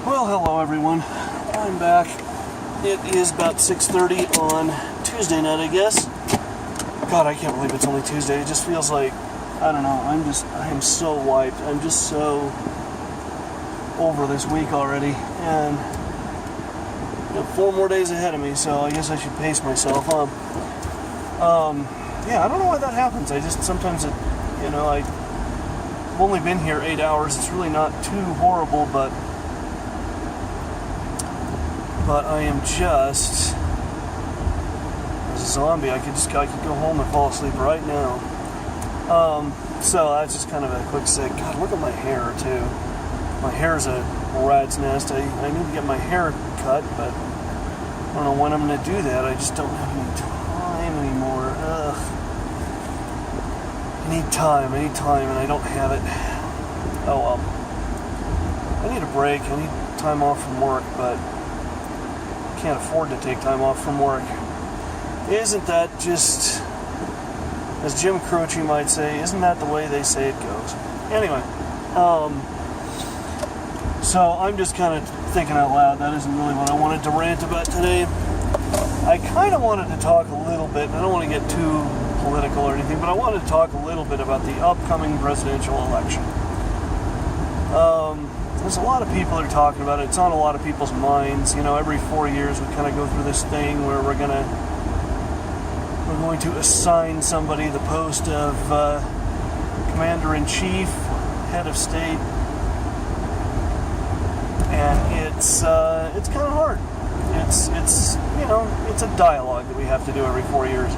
Well, hello everyone. I'm back. It is about 6:30 on Tuesday night, I guess. God, I can't believe it's only Tuesday. It just feels like, I don't know, I am so wiped. I'm just so over this week already. And I have 4 more days ahead of me, so I guess I should pace myself, huh? Yeah, I don't know why that happens. I just, sometimes I've only been here 8 hours. It's really not too horrible, but I am just as a zombie. I could go home and fall asleep right now. So that's just kind of a quick sec. God, look at my hair too. My hair's a rat's nest. I need to get my hair cut, but I don't know when I'm going to do that. I just don't have any time anymore. Ugh. I need time, and I don't have it. Oh well. I need a break. I need time off from work, but can't afford to take time off from work. Isn't that just, as Jim Croce might say, isn't that the way they say it goes? Anyway, so I'm just kind of thinking out loud. That isn't really what I wanted to rant about today. I kind of wanted to talk a little bit, and I don't want to get too political or anything, but I wanted to talk a little bit about the upcoming presidential election. There's a lot of people that are talking about it. It's on a lot of people's minds. You know, every 4 years we kind of go through this thing where we're going to assign somebody the post of commander-in-chief, head of state, and it's kind of hard. It's a dialogue that we have to do every 4 years.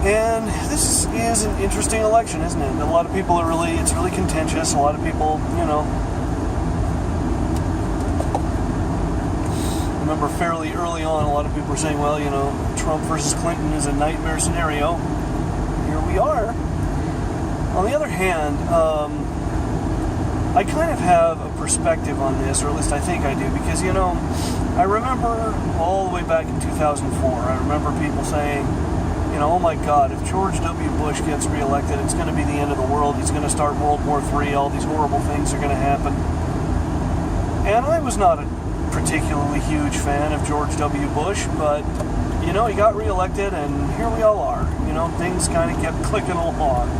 And this is an interesting election, isn't it? A lot of people it's really contentious. A lot of people, remember fairly early on, a lot of people were saying, well, Trump versus Clinton is a nightmare scenario. Here we are. On the other hand, I kind of have a perspective on this, or at least I think I do, because, I remember all the way back in 2004, I remember people saying, oh my God, if George W. Bush gets reelected, it's going to be the end of the world. He's going to start World War III. All these horrible things are going to happen. And I was not a particularly huge fan of George W. Bush, but, he got reelected, and here we all are. Things kind of kept clicking along.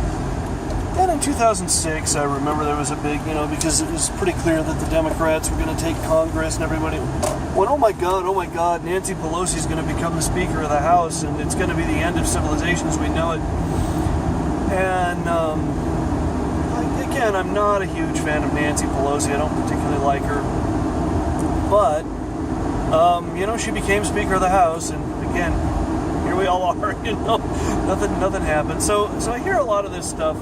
Then in 2006, I remember there was a big, because it was pretty clear that the Democrats were going to take Congress, and everybody went, oh my God, Nancy Pelosi is going to become the Speaker of the House, and it's going to be the end of civilization as we know it. And, again, I'm not a huge fan of Nancy Pelosi. I don't particularly like her. But, she became Speaker of the House, and again, here we all are, nothing happened. So I hear a lot of this stuff.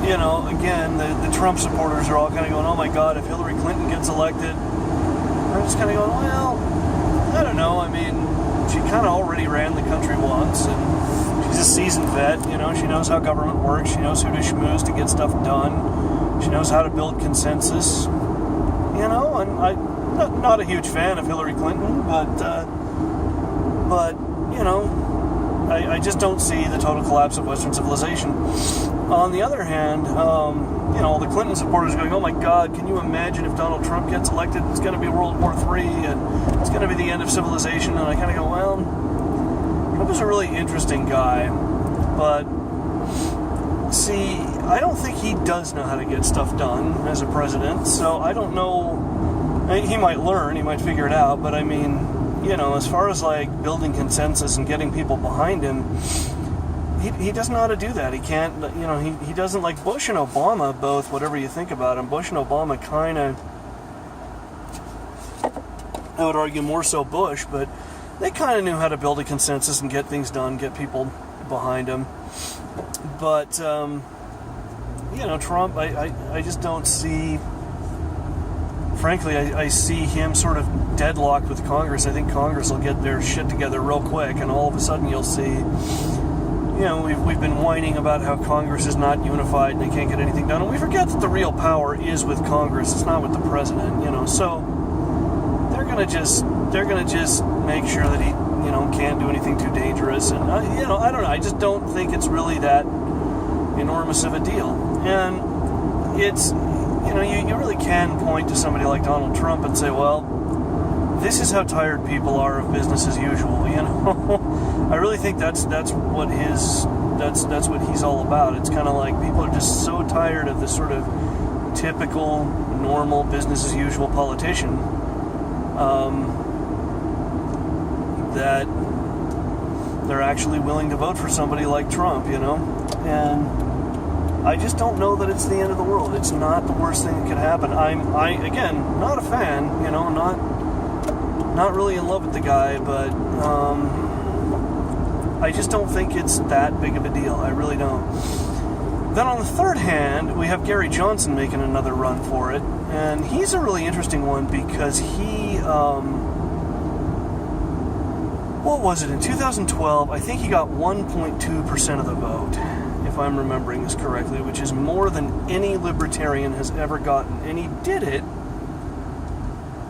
Again, the Trump supporters are all kind of going, oh my God, if Hillary Clinton gets elected. I'm just kind of going, well, I don't know. I mean, she kind of already ran the country once, and she's a seasoned vet. She knows how government works. She knows who to schmooze to get stuff done. She knows how to build consensus. And I'm not a huge fan of Hillary Clinton, but I just don't see the total collapse of Western civilization. On the other hand, all the Clinton supporters are going, oh my God, can you imagine if Donald Trump gets elected? It's going to be World War III, and it's going to be the end of civilization. And I kind of go, well, Trump is a really interesting guy, but see, I don't think he does know how to get stuff done as a president, so I don't know. He might learn, he might figure it out, but I mean, as far as like building consensus and getting people behind him, he doesn't know how to do that. He can't, he doesn't, like Bush and Obama both, whatever you think about him, Bush and Obama kind of, I would argue more so Bush, but they kind of knew how to build a consensus and get things done, get people behind him. But, Trump, I just don't see, frankly, I see him sort of deadlocked with Congress. I think Congress will get their shit together real quick, and all of a sudden you'll see, we've been whining about how Congress is not unified and they can't get anything done, and we forget that the real power is with Congress. It's not with the president, so they're gonna just make sure that he, can't do anything too dangerous, and I don't know. I just don't think it's really that enormous of a deal, and it's you really can point to somebody like Donald Trump and say, well, this is how tired people are of business as usual. I really think that's what he's all about. It's kind of like people are just so tired of this sort of typical, normal, business as usual politician that they're actually willing to vote for somebody like Trump, and I just don't know that it's the end of the world. It's not the worst thing that could happen. Again, not a fan, not really in love with the guy, but I just don't think it's that big of a deal. I really don't. Then on the third hand, we have Gary Johnson making another run for it, and he's a really interesting one because he, what was it, in 2012, I think he got 1.2% of the vote, if I'm remembering this correctly, which is more than any libertarian has ever gotten, and he did it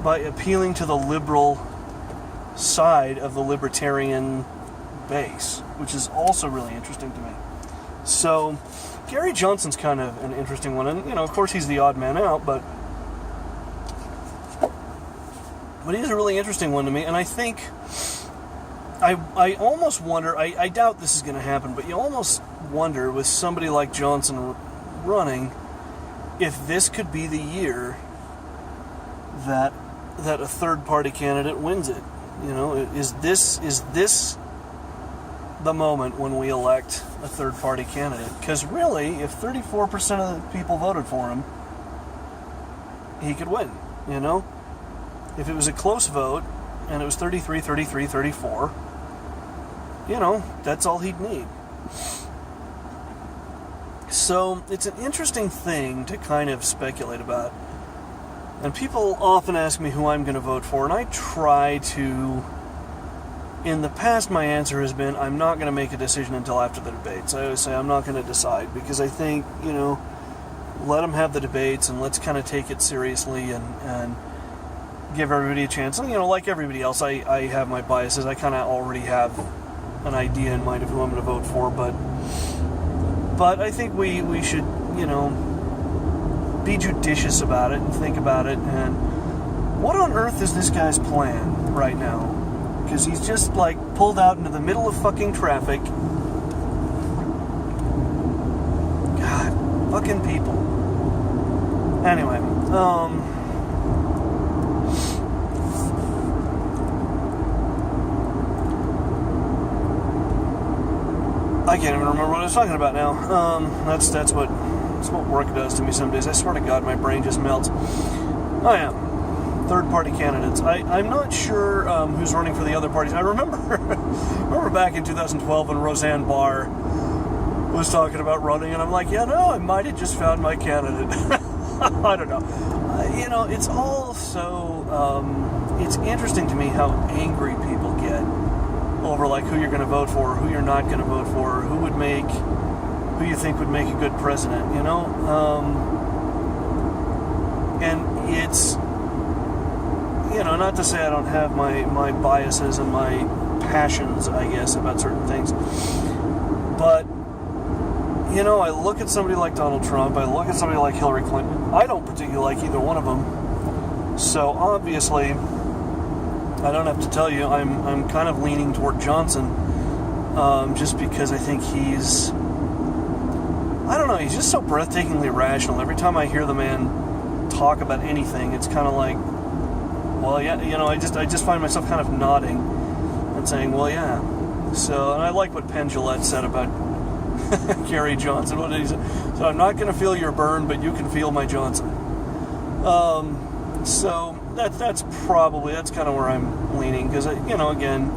by appealing to the liberal side of the libertarian base, which is also really interesting to me. So, Gary Johnson's kind of an interesting one, and, of course he's the odd man out, but he's a really interesting one to me, and I think, I almost wonder, I doubt this is going to happen, but you almost wonder, with somebody like Johnson running, if this could be the year that a third-party candidate wins it. Is this the moment when we elect a third-party candidate? Because really, if 34% of the people voted for him, he could win, If it was a close vote, and it was 33, 33, 34, that's all he'd need. So, it's an interesting thing to kind of speculate about. And people often ask me who I'm going to vote for, and I try to... In the past, my answer has been, I'm not going to make a decision until after the debates. I always say I'm not going to decide, because I think, let them have the debates, and let's kind of take it seriously, and give everybody a chance. And, like everybody else, I have my biases. I kind of already have an idea in mind of who I'm going to vote for, but I think we should, be judicious about it and think about it. And what on earth is this guy's plan right now? Because he's just, pulled out into the middle of fucking traffic. God, fucking people. Anyway, I can't even remember what I was talking about now. That's what work does to me some days. I swear to God, my brain just melts. Oh yeah, third-party candidates. I'm not sure who's running for the other parties. I remember back in 2012 when Roseanne Barr was talking about running, and I'm like, I might have just found my candidate. I don't know. It's all so... it's interesting to me how angry people get over who you're going to vote for, who you're not going to vote for, who you think would make a good president, and it's, not to say I don't have my biases and my passions, I guess, about certain things, but, I look at somebody like Donald Trump, I look at somebody like Hillary Clinton, I don't particularly like either one of them, so obviously, I don't have to tell you, I'm kind of leaning toward Johnson, just because I think he's just so breathtakingly rational. Every time I hear the man talk about anything, it's kind of like, well, yeah, I just find myself kind of nodding and saying, well, yeah. So, and I like what Penn Jillette said about Gary Johnson. What did he say? So, I'm not going to feel your burn, but you can feel my Johnson. So that's kind of where I'm leaning, because again,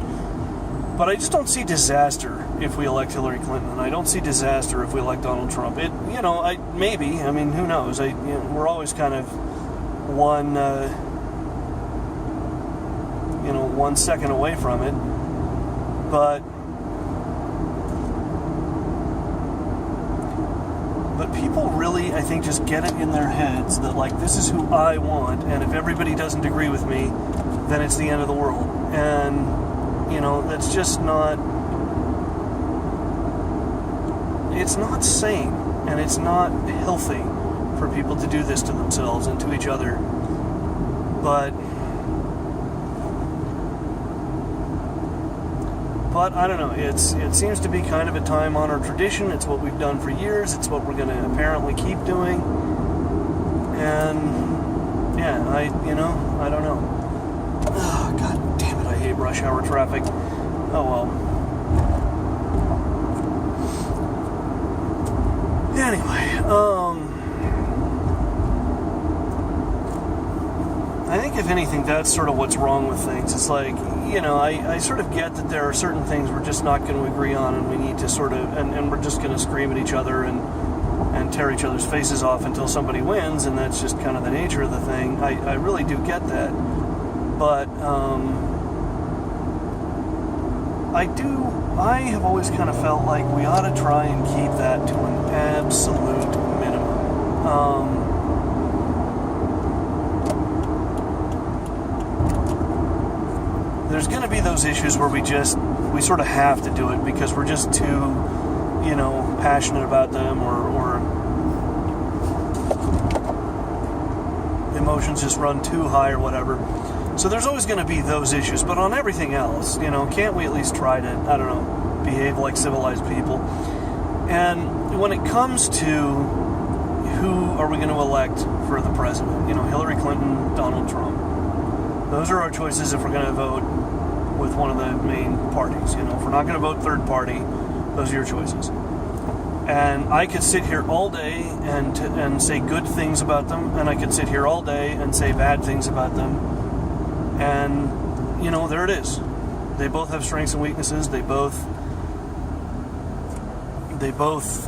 but I just don't see disaster if we elect Hillary Clinton, and I don't see disaster if we elect Donald Trump. Maybe, who knows? We're always kind of one 1 second away from it, but people really, I think, just get it in their heads that, this is who I want, and if everybody doesn't agree with me, then it's the end of the world. And, that's just not... It's not sane, and it's not healthy for people to do this to themselves and to each other. But I don't know, it seems to be kind of a time-honored tradition. It's what we've done for years. It's what we're going to apparently keep doing. And yeah, I don't know. Oh, God damn it, I hate rush hour traffic. Oh well. Anyway, I think if anything, that's sort of what's wrong with things. It's like, I sort of get that there are certain things we're just not going to agree on, and we need to sort of, and we're just going to scream at each other and tear each other's faces off until somebody wins, and that's just kind of the nature of the thing. I really do get that. But, I have always kind of felt like we ought to try and keep that to an absolute minimum. There's going to be those issues where we sort of have to do it because we're just too, passionate about them, or emotions just run too high or whatever. So there's always going to be those issues, but on everything else, can't we at least try to, behave like civilized people? And when it comes to who are we going to elect for the president, Hillary Clinton, Donald Trump, those are our choices if we're going to vote with one of the main parties. If we're not going to vote third party, those are your choices. And I could sit here all day and say good things about them, and I could sit here all day and say bad things about them. And, there it is. They both have strengths and weaknesses. They both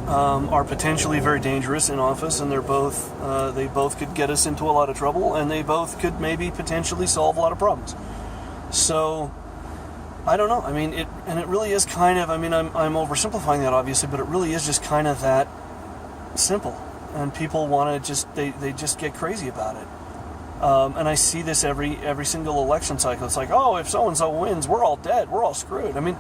are potentially very dangerous in office, and they both could get us into a lot of trouble, and they both could maybe potentially solve a lot of problems. So, I don't know. I mean, it really is kind of, I'm oversimplifying that obviously, but it really is just kind of that simple. And people want to they just get crazy about it. And I see this every single election cycle. It's like, oh, if so-and-so wins, we're all dead. We're all screwed. I mean,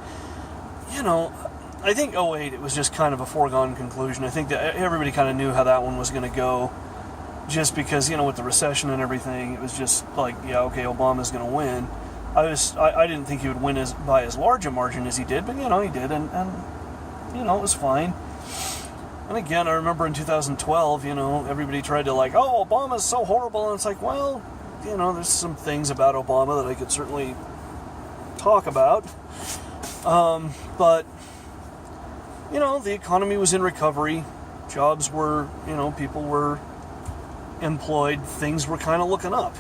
I think 2008, it was just kind of a foregone conclusion. I think that everybody kind of knew how that one was going to go just because, with the recession and everything, it was just like, yeah, okay, Obama's going to win. I didn't think he would win by as large a margin as he did, but, he did, and it was fine. And again, I remember in 2012, everybody tried to oh, Obama's so horrible. And it's like, well, there's some things about Obama that I could certainly talk about. But, the economy was in recovery. Jobs were, people were employed. Things were kind of looking up,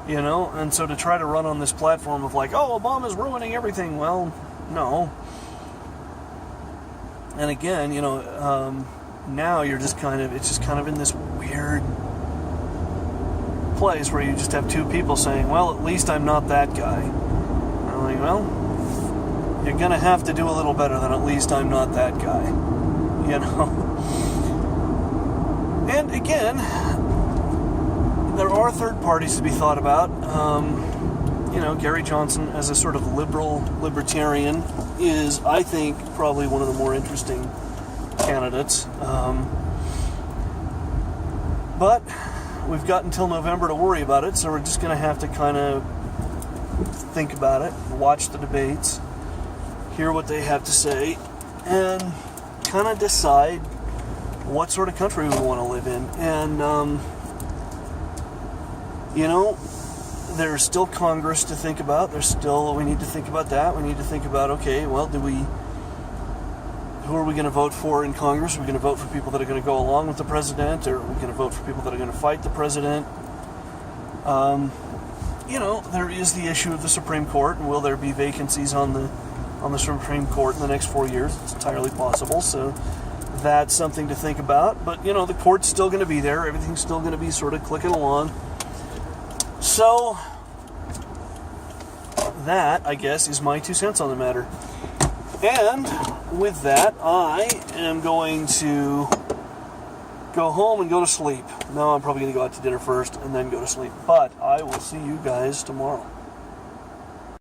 And so to try to run on this platform of oh, Obama's ruining everything. Well, no. And again, now you're just it's just kind of in this weird place where you just have two people saying, well, at least I'm not that guy. And I'm like, well, you're going to have to do a little better than at least I'm not that guy. And again, there are third parties to be thought about. Gary Johnson as a sort of libertarian is, I think, probably one of the more interesting candidates. But we've got until November to worry about it, so we're just going to have to kind of think about it, watch the debates, hear what they have to say, and kind of decide what sort of country we want to live in. And, there's still Congress to think about. We need to think about that. We need to think about, okay, well, who are we going to vote for in Congress? Are we going to vote for people that are going to go along with the president, or are we going to vote for people that are going to fight the president? There is the issue of the Supreme Court, and will there be vacancies on the Supreme Court in the next 4 years? It's entirely possible, so that's something to think about. But, the court's still going to be there. Everything's still going to be sort of clicking along. So, that, I guess, is my 2 cents on the matter. And with that, I am going to go home and go to sleep. No, I'm probably going to go out to dinner first and then go to sleep. But I will see you guys tomorrow.